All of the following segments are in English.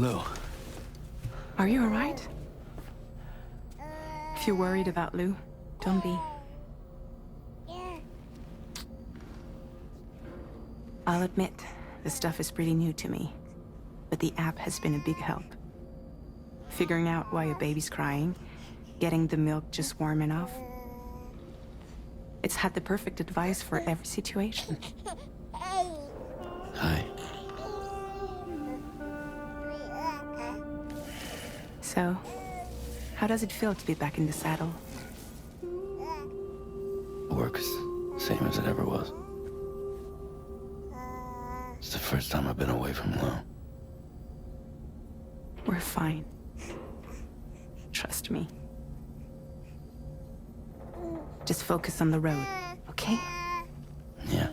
Lou. Are you alright? If you're worried about Lou, don't be. I'll admit, this stuff is pretty new to me, but the app has been a big help. Figuring out why a baby's crying, getting the milk just warm enough. It's had the perfect advice for every situation. Hi. So, how does it feel to be back in the saddle? Work's same as it ever was. It's the first time I've been away from Lou. We're fine. Trust me. Just focus on the road, okay? Yeah.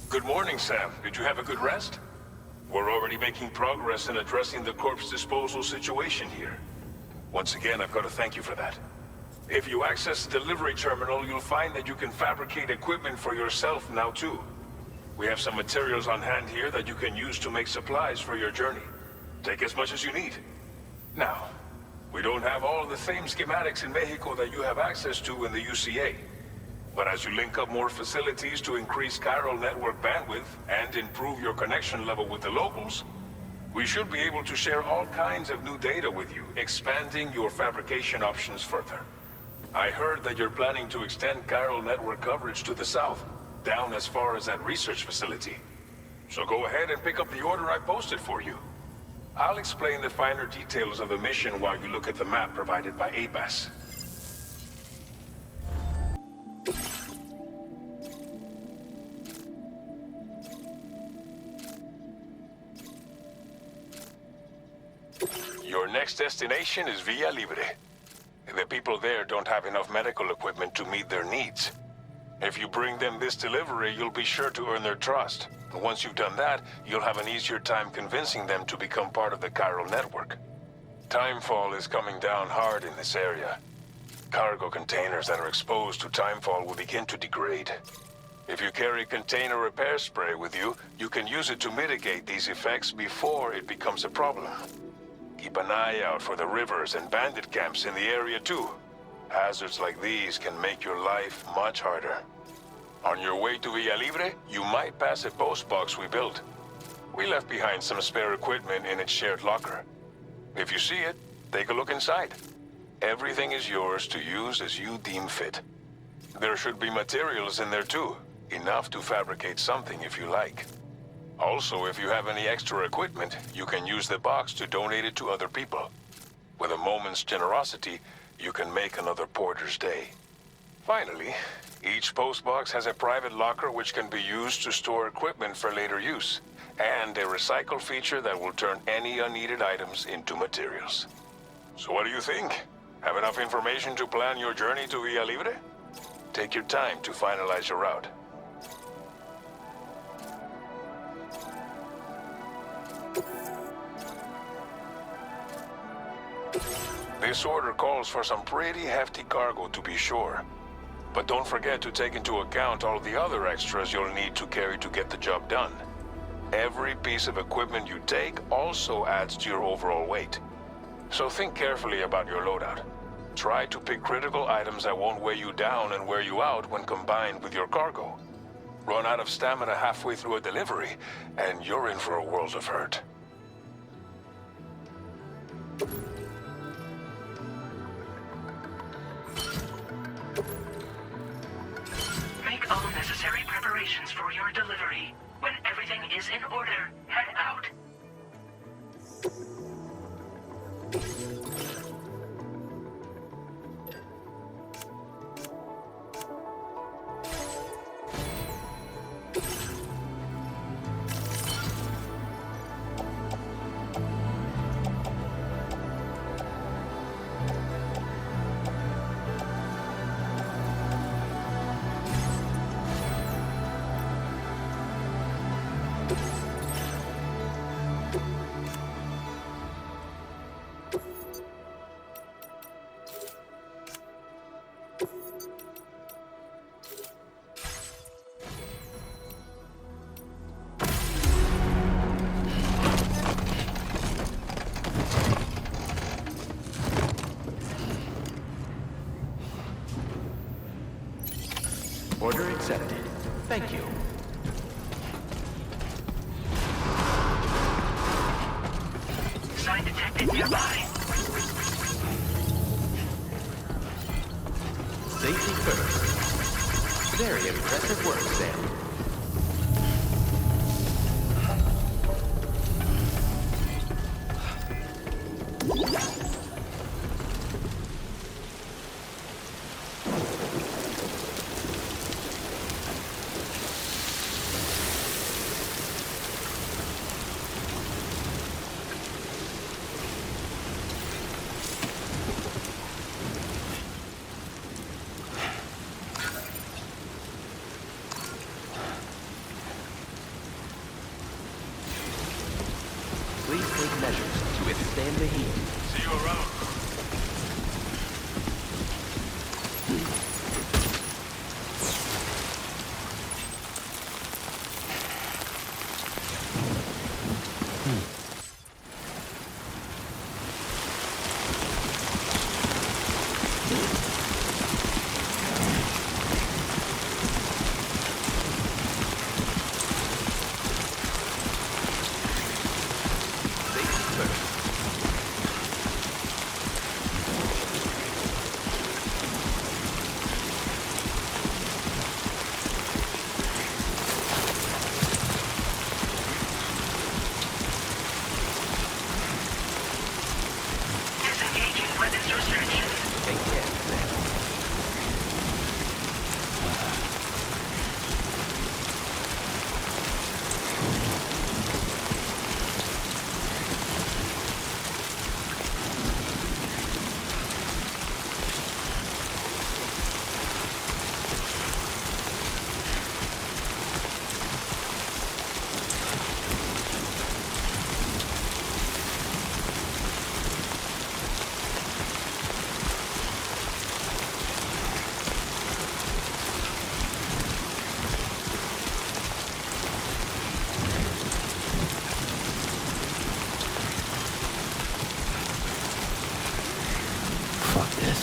Good morning, Sam. Did you have a good rest? We're already making progress in addressing the corpse disposal situation here. Once again, I've got to thank you for that. If you access the delivery terminal, you'll find that you can fabricate equipment for yourself now too. We have some materials on hand here that you can use to make supplies for your journey. Take as much as you need. Now, we don't have all the same schematics in Mexico that you have access to in the UCA. But as you link up more facilities to increase chiral network bandwidth and improve your connection level with the locals, we should be able to share all kinds of new data with you, expanding your fabrication options further. I heard that you're planning to extend chiral network coverage to the south, down as far as that research facility. So go ahead and pick up the order I posted for you. I'll explain the finer details of the mission while you look at the map provided by ABAS. Your next destination is Villa Libre. The people there don't have enough medical equipment to meet their needs. If you bring them this delivery, you'll be sure to earn their trust. And once you've done that, you'll have an easier time convincing them to become part of the chiral network. Timefall is coming down hard in this area. Cargo containers that are exposed to timefall will begin to degrade. If you carry container repair spray with you, you can use it to mitigate these effects before it becomes a problem. Keep an eye out for the rivers and bandit camps in the area too. Hazards like these can make your life much harder. On your way to Villa Libre, you might pass a post box we built. We left behind some spare equipment in its shared locker. If you see it, take a look inside. Everything is yours to use as you deem fit. There should be materials in there too, enough to fabricate something if you like. Also, if you have any extra equipment, you can use the box to donate it to other people. With a moment's generosity, you can make another porter's day. Finally, each postbox has a private locker which can be used to store equipment for later use, and a recycle feature that will turn any unneeded items into materials. So what do you think? Have enough information to plan your journey to Villa Libre? Take your time to finalize your route. This order calls for some pretty hefty cargo to be sure. But don't forget to take into account all the other extras you'll need to carry to get the job done. Every piece of equipment you take also adds to your overall weight. So think carefully about your loadout. Try to pick critical items that won't weigh you down and wear you out when combined with your cargo. Run out of stamina halfway through a delivery, and you're in for a world of hurt. Make all necessary preparations for your delivery. When everything is in order, head out. Order accepted. Thank you. Sign detected nearby. Safety first. Very impressive work, Sam. Please take measures to withstand the heat. See you around. Safety first. Disengaging weapons restrictions. Take care, Sam. Fuck this.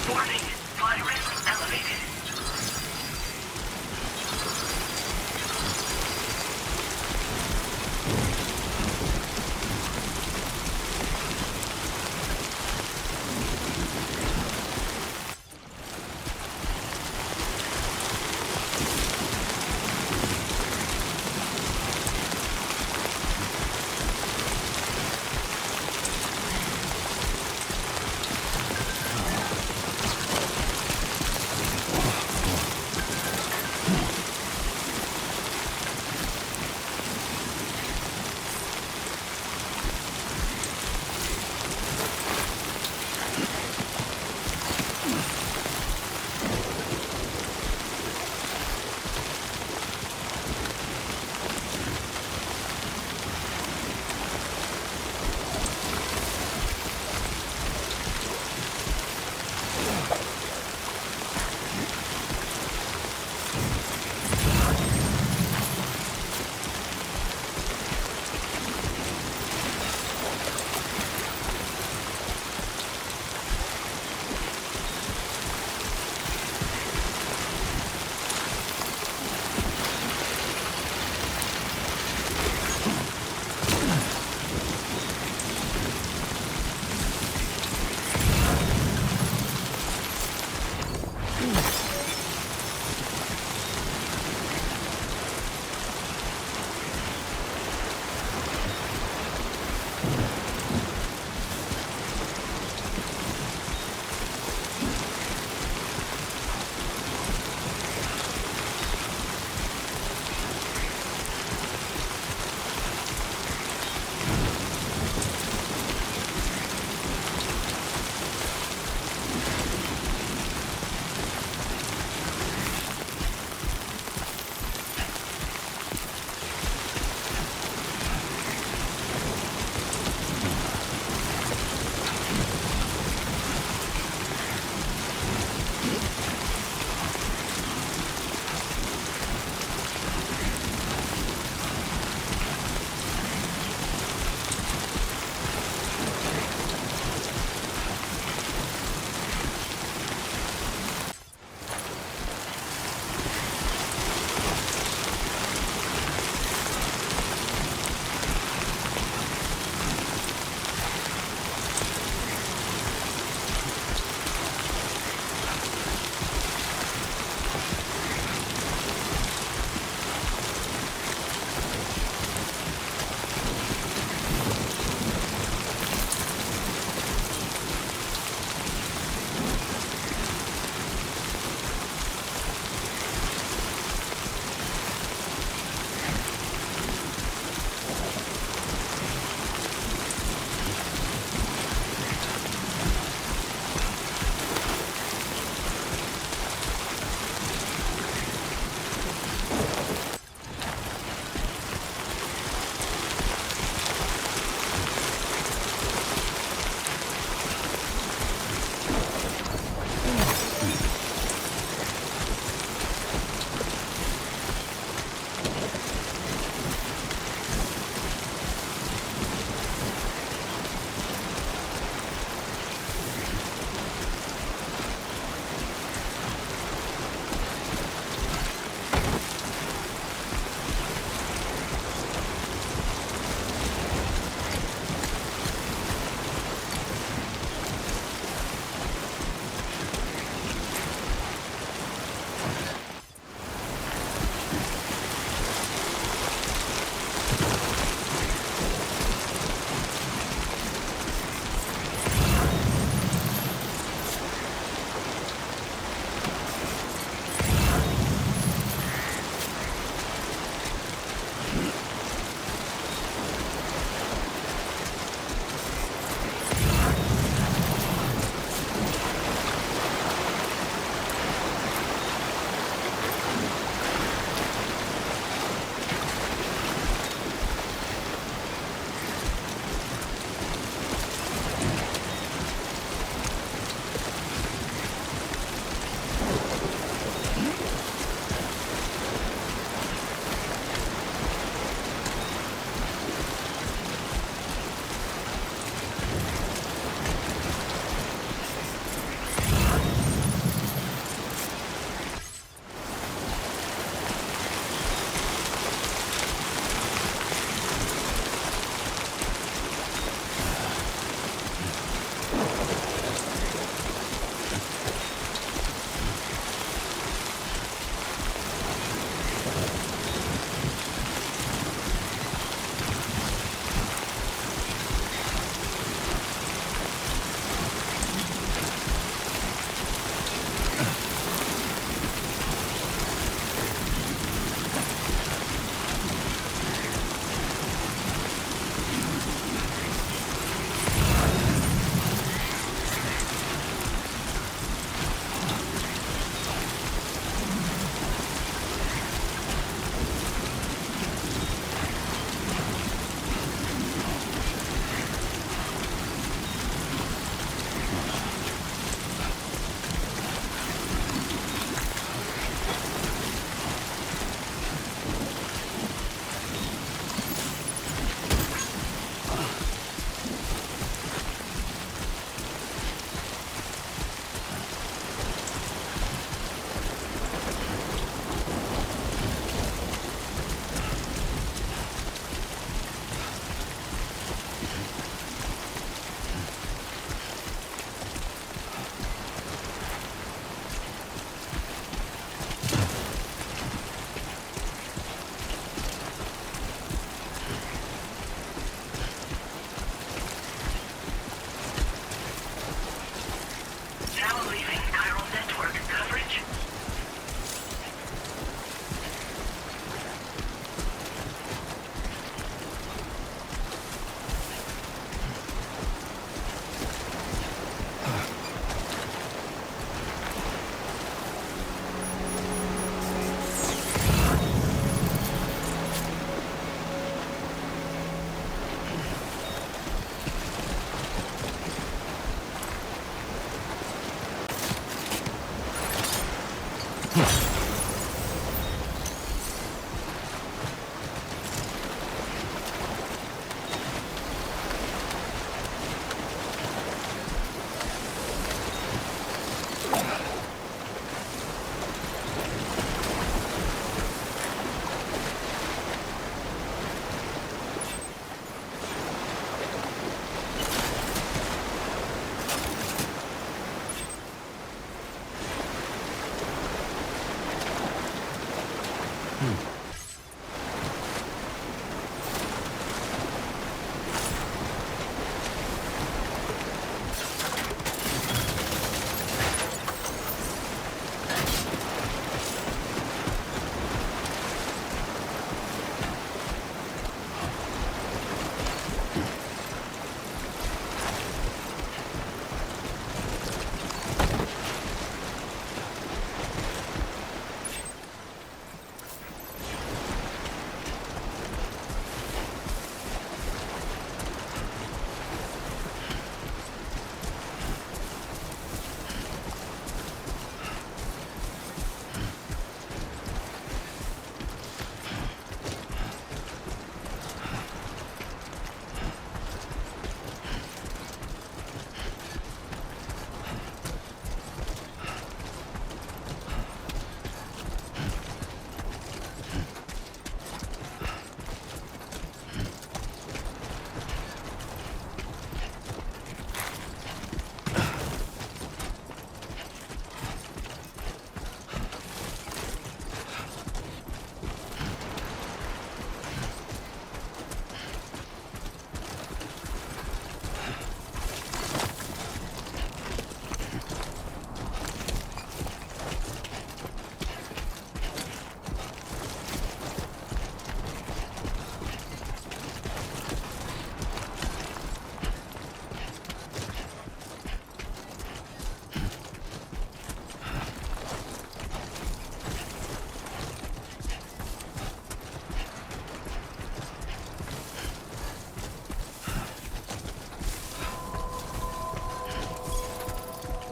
Warning. Fly risk elevated.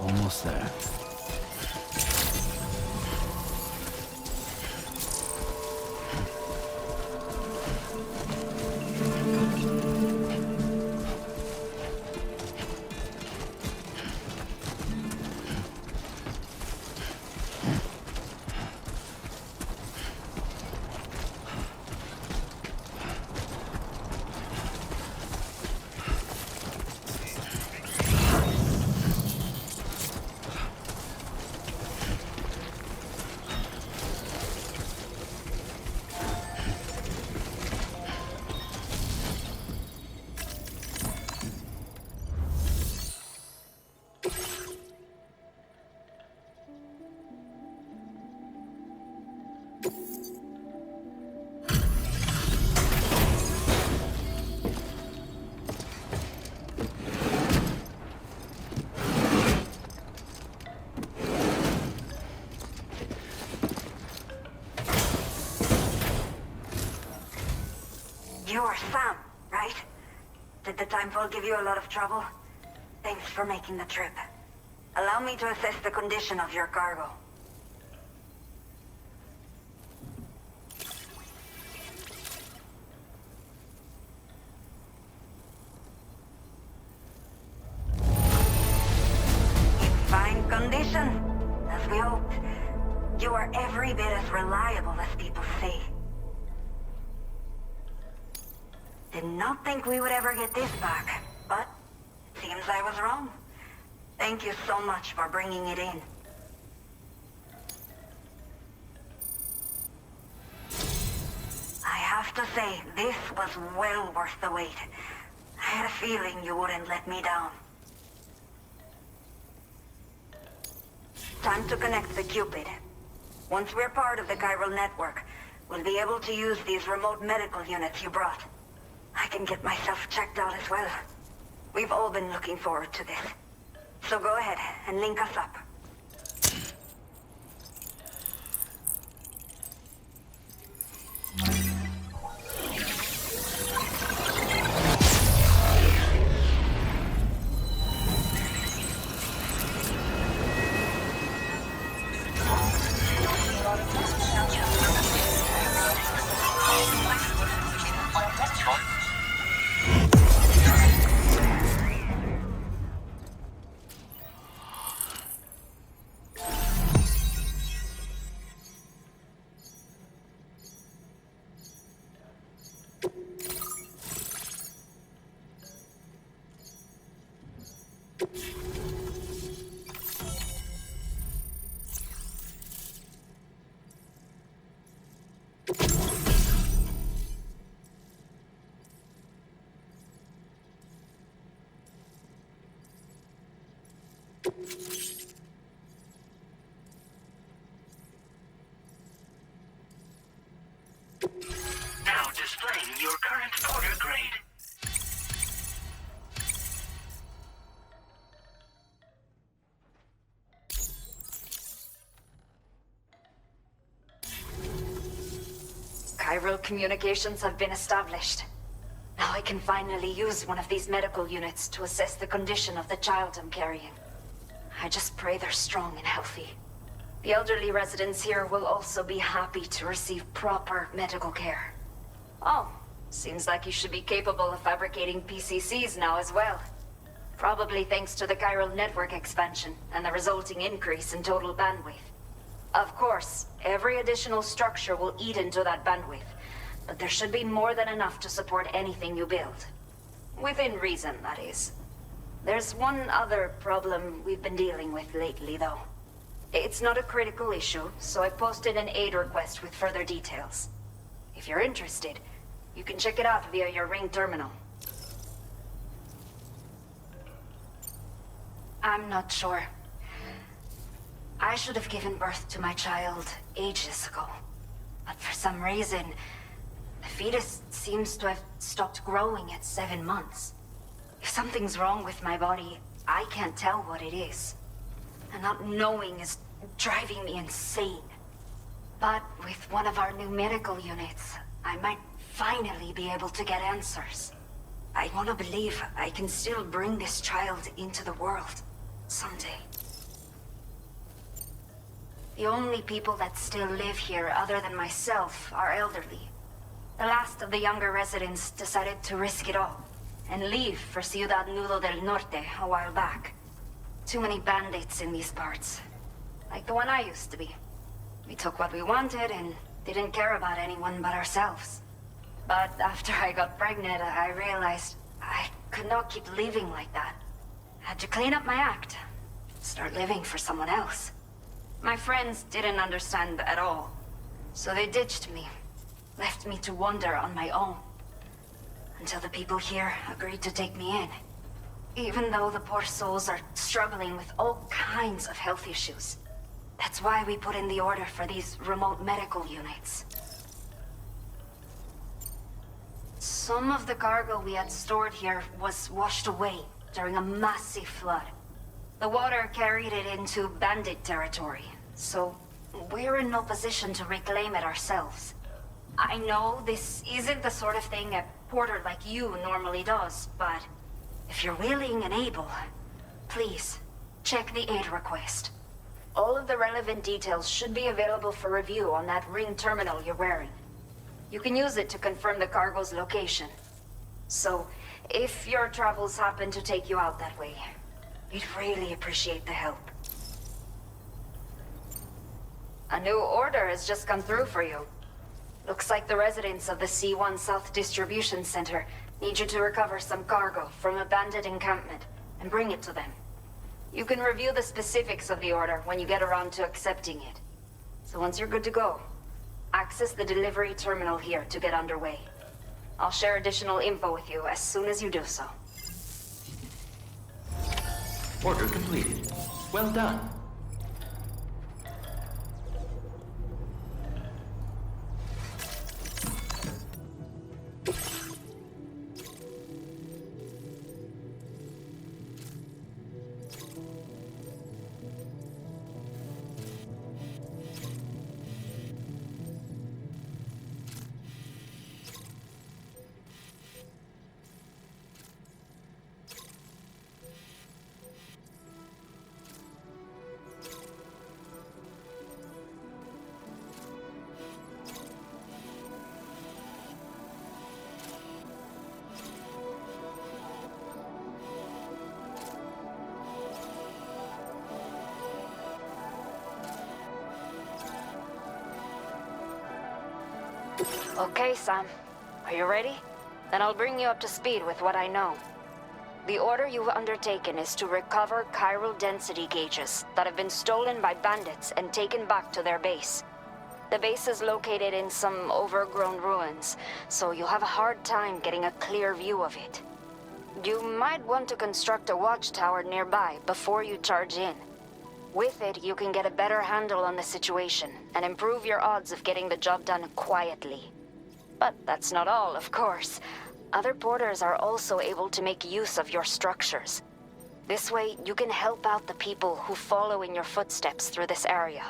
Almost there. You're Sam, right? Did the timefall give you a lot of trouble? Thanks for making the trip. Allow me to assess the condition of your cargo. In fine condition, as we hoped. You are every bit as reliable as people say. Did not think we would ever get this back, but seems I was wrong. Thank you so much for bringing it in. I have to say, this was well worth the wait. I had a feeling you wouldn't let me down. Time to connect the Cupid. Once we're part of the chiral network, we'll be able to use these remote medical units you brought. I can get myself checked out as well. We've all been looking forward to this. So go ahead and link us up. Now displaying your current order grade. Chiral communications have been established. Now I can finally use one of these medical units to assess the condition of the child I'm carrying. I just pray they're strong and healthy. The elderly residents here will also be happy to receive proper medical care. Oh, seems like you should be capable of fabricating PCCs now as well. Probably thanks to the chiral network expansion and the resulting increase in total bandwidth. Of course, every additional structure will eat into that bandwidth, but there should be more than enough to support anything you build. Within reason, that is. There's one other problem we've been dealing with lately, though. It's not a critical issue, so I posted an aid request with further details. If you're interested, you can check it out via your Ring terminal. I'm not sure. I should have given birth to my child ages ago. But for some reason, the fetus seems to have stopped growing at 7 months. If something's wrong with my body, I can't tell what it is. And not knowing is driving me insane. But with one of our new medical units, I might finally be able to get answers. I want to believe I can still bring this child into the world someday. The only people that still live here other than myself are elderly. The last of the younger residents decided to risk it all and leave for Ciudad Nudo del Norte a while back. Too many bandits in these parts. Like the one I used to be. We took what we wanted and didn't care about anyone but ourselves. But after I got pregnant, I realized I could not keep living like that. I had to clean up my act. Start living for someone else. My friends didn't understand at all. So they ditched me. Left me to wander on my own. Until the people here agreed to take me in. Even though the poor souls are struggling with all kinds of health issues. That's why we put in the order for these remote medical units. Some of the cargo we had stored here was washed away during a massive flood. The water carried it into bandit territory, so we're in no position to reclaim it ourselves. I know this isn't the sort of thing a porter like you normally does, but if you're willing and able, please, check the aid request. All of the relevant details should be available for review on that Ring terminal you're wearing. You can use it to confirm the cargo's location. So, if your travels happen to take you out that way, we'd really appreciate the help. A new order has just come through for you. Looks like the residents of the C1 South Distribution Center need you to recover some cargo from a bandit encampment and bring it to them. You can review the specifics of the order when you get around to accepting it. So once you're good to go, access the delivery terminal here to get underway. I'll share additional info with you as soon as you do so. Order completed. Well done. Okay, Sam. Are you ready? Then I'll bring you up to speed with what I know. The order you've undertaken is to recover chiral density gauges that have been stolen by bandits and taken back to their base. The base is located in some overgrown ruins, so you'll have a hard time getting a clear view of it. You might want to construct a watchtower nearby before you charge in. With it, you can get a better handle on the situation and improve your odds of getting the job done quietly. But that's not all, of course. Other porters are also able to make use of your structures. This way, you can help out the people who follow in your footsteps through this area.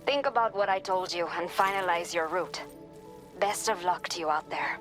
Think about what I told you and finalize your route. Best of luck to you out there.